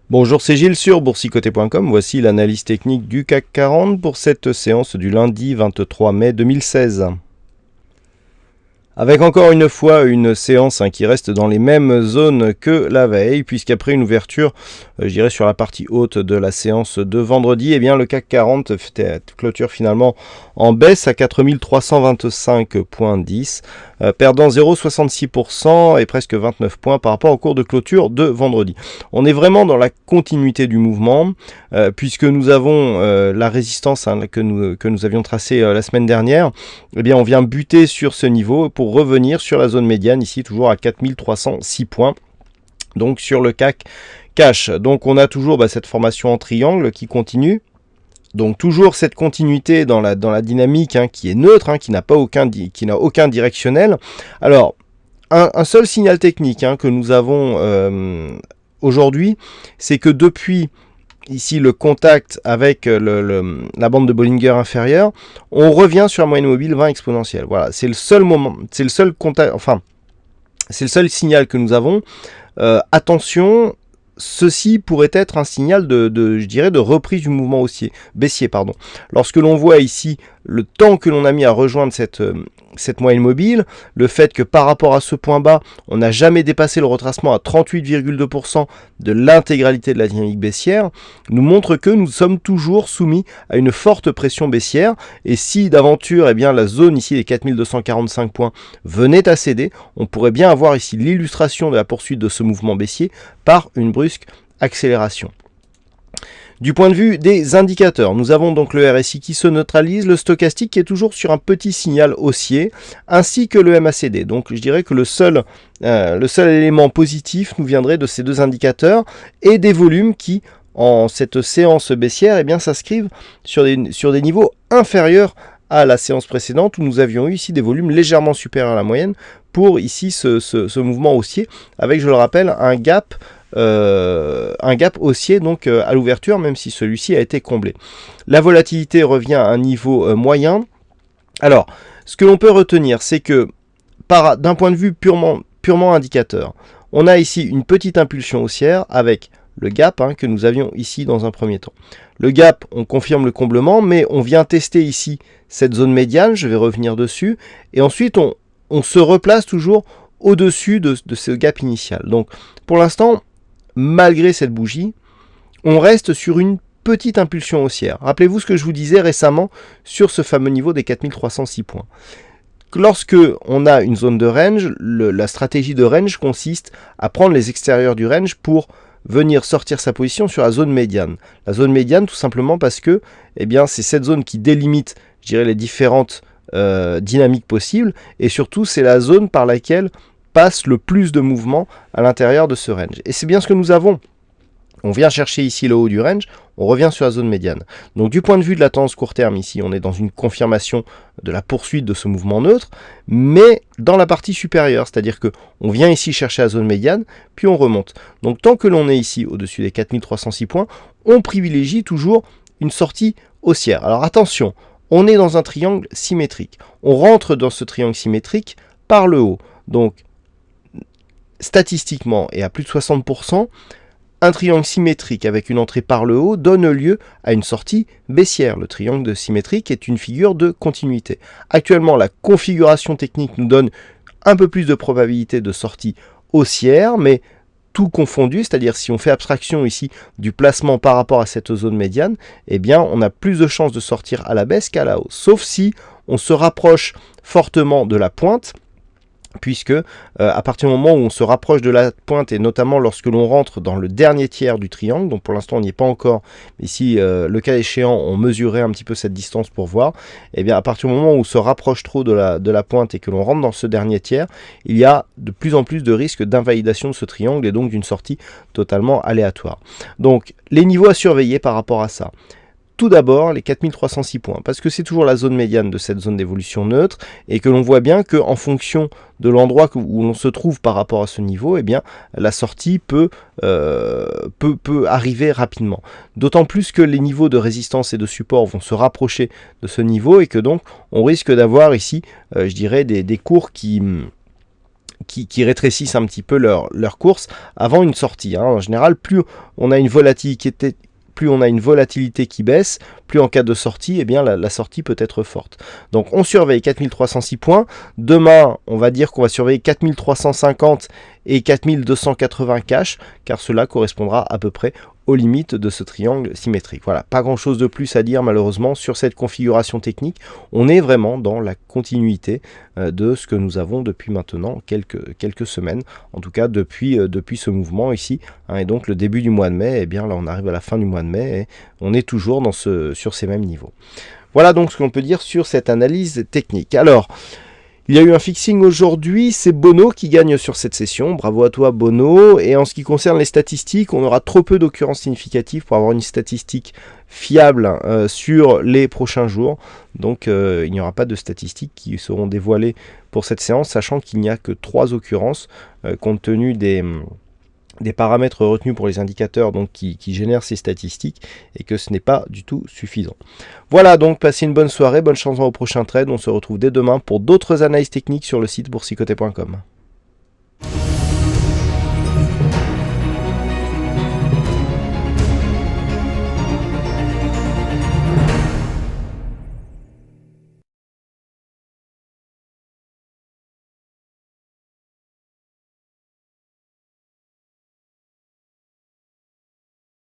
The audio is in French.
Bonjour, c'est Gilles sur boursicoté.com. Voici l'analyse technique du CAC 40 pour cette séance du lundi 23 mai 2016. Avec encore une fois une séance qui reste dans les mêmes zones que la veille, puisqu'après une ouverture, je dirais sur la partie haute de la séance de vendredi, eh bien le CAC 40 clôture finalement en baisse à 4325,10, perdant 0,66% et presque 29 points par rapport au cours de clôture de vendredi. On est vraiment dans la continuité du mouvement, puisque nous avons la résistance que nous avions tracée la semaine dernière. Eh bien on vient buter sur ce niveau pour revenir sur la zone médiane, ici toujours à 4306 points, donc sur le CAC Cash. Donc on a toujours cette formation en triangle qui continue. Donc toujours cette continuité dans la dynamique qui est neutre, qui n'a aucun directionnel. Alors, un seul signal technique que nous avons aujourd'hui, c'est que depuis ici le contact avec la bande de Bollinger inférieure, on revient sur la moyenne mobile 20 exponentielle. Voilà, c'est le seul moment, c'est le seul contact, enfin, c'est le seul signal que nous avons. Attention, ceci pourrait être un signal je dirais, de reprise du mouvement baissier. Lorsque l'on voit ici le temps que l'on a mis à rejoindre cette moyenne mobile, le fait que par rapport à ce point bas, on n'a jamais dépassé le retracement à 38,2% de l'intégralité de la dynamique baissière, nous montre que nous sommes toujours soumis à une forte pression baissière. Et si d'aventure, la zone ici des 4245 points venait à céder, on pourrait bien avoir ici l'illustration de la poursuite de ce mouvement baissier par une brusque accélération. Du point de vue des indicateurs, nous avons donc le RSI qui se neutralise, le stochastique qui est toujours sur un petit signal haussier, ainsi que le MACD. Donc je dirais que le seul élément positif nous viendrait de ces deux indicateurs et des volumes qui, en cette séance baissière, s'inscrivent sur des niveaux inférieurs à la séance précédente où nous avions eu ici des volumes légèrement supérieurs à la moyenne pour ici ce mouvement haussier avec, je le rappelle, un gap haussier donc à l'ouverture, même si celui-ci a été comblé. La volatilité revient à un niveau moyen. Alors, ce que l'on peut retenir, c'est que d'un point de vue purement indicateur, on a ici une petite impulsion haussière avec le gap que nous avions ici dans un premier temps. Le gap, on confirme le comblement, mais on vient tester ici cette zone médiane, je vais revenir dessus, et ensuite on se replace toujours au-dessus de ce gap initial. Donc pour l'instant, malgré cette bougie, on reste sur une petite impulsion haussière. Rappelez-vous ce que je vous disais récemment sur ce fameux niveau des 4306 points. Lorsque on a une zone de range, la stratégie de range consiste à prendre les extérieurs du range pour venir sortir sa position sur la zone médiane. La zone médiane, tout simplement parce que c'est cette zone qui délimite, je dirais, les différentes dynamiques possibles, et surtout c'est la zone par laquelle passe le plus de mouvements à l'intérieur de ce range. Et c'est bien ce que nous avons. On vient chercher ici le haut du range, on revient sur la zone médiane. Donc du point de vue de la tendance court terme, ici on est dans une confirmation de la poursuite de ce mouvement neutre, mais dans la partie supérieure, c'est-à-dire que on vient ici chercher la zone médiane, puis on remonte. Donc tant que l'on est ici au-dessus des 4306 points, on privilégie toujours une sortie haussière. Alors attention, on est dans un triangle symétrique. On rentre dans ce triangle symétrique par le haut. Donc statistiquement et à plus de 60%, un triangle symétrique avec une entrée par le haut donne lieu à une sortie baissière. Le triangle symétrique est une figure de continuité. Actuellement, la configuration technique nous donne un peu plus de probabilité de sortie haussière, mais tout confondu, c'est-à-dire si on fait abstraction ici du placement par rapport à cette zone médiane, on a plus de chances de sortir à la baisse qu'à la hausse. Sauf si on se rapproche fortement de la pointe, puisque à partir du moment où on se rapproche de la pointe, et notamment lorsque l'on rentre dans le dernier tiers du triangle, donc pour l'instant on n'y est pas encore, mais ici le cas échéant on mesurerait un petit peu cette distance pour voir, à partir du moment où on se rapproche trop de la pointe et que l'on rentre dans ce dernier tiers, il y a de plus en plus de risques d'invalidation de ce triangle et donc d'une sortie totalement aléatoire. Donc les niveaux à surveiller par rapport à ça. Tout d'abord, les 4306 points, parce que c'est toujours la zone médiane de cette zone d'évolution neutre, et que l'on voit bien qu'en fonction de l'endroit où l'on se trouve par rapport à ce niveau, la sortie peut arriver rapidement. D'autant plus que les niveaux de résistance et de support vont se rapprocher de ce niveau, et que donc on risque d'avoir ici, je dirais, des cours qui qui rétrécissent un petit peu leur course avant une sortie. Hein. En général, plus on a une volatilité qui baisse, plus en cas de sortie, eh bien la sortie peut être forte. Donc on surveille 4306 points. Demain, on va dire qu'on va surveiller 4350 et 4280 cash, car cela correspondra à peu près aux limites de ce triangle symétrique. Voilà, pas grand chose de plus à dire malheureusement sur cette configuration technique. On est vraiment dans la continuité de ce que nous avons depuis maintenant quelques semaines, en tout cas depuis ce mouvement ici, hein, et donc le début du mois de mai, eh bien là on arrive à la fin du mois de mai et on est toujours sur ces mêmes niveaux. Voilà donc ce qu'on peut dire sur cette analyse technique. Alors, il y a eu un fixing aujourd'hui, c'est Bono qui gagne sur cette session, bravo à toi Bono, et en ce qui concerne les statistiques, on aura trop peu d'occurrences significatives pour avoir une statistique fiable sur les prochains jours, donc il n'y aura pas de statistiques qui seront dévoilées pour cette séance, sachant qu'il n'y a que 3 occurrences, compte tenu des paramètres retenus pour les indicateurs donc qui génèrent ces statistiques et que ce n'est pas du tout suffisant. Voilà donc, passez une bonne soirée, bonne chance au prochain trade, on se retrouve dès demain pour d'autres analyses techniques sur le site boursicoté.com.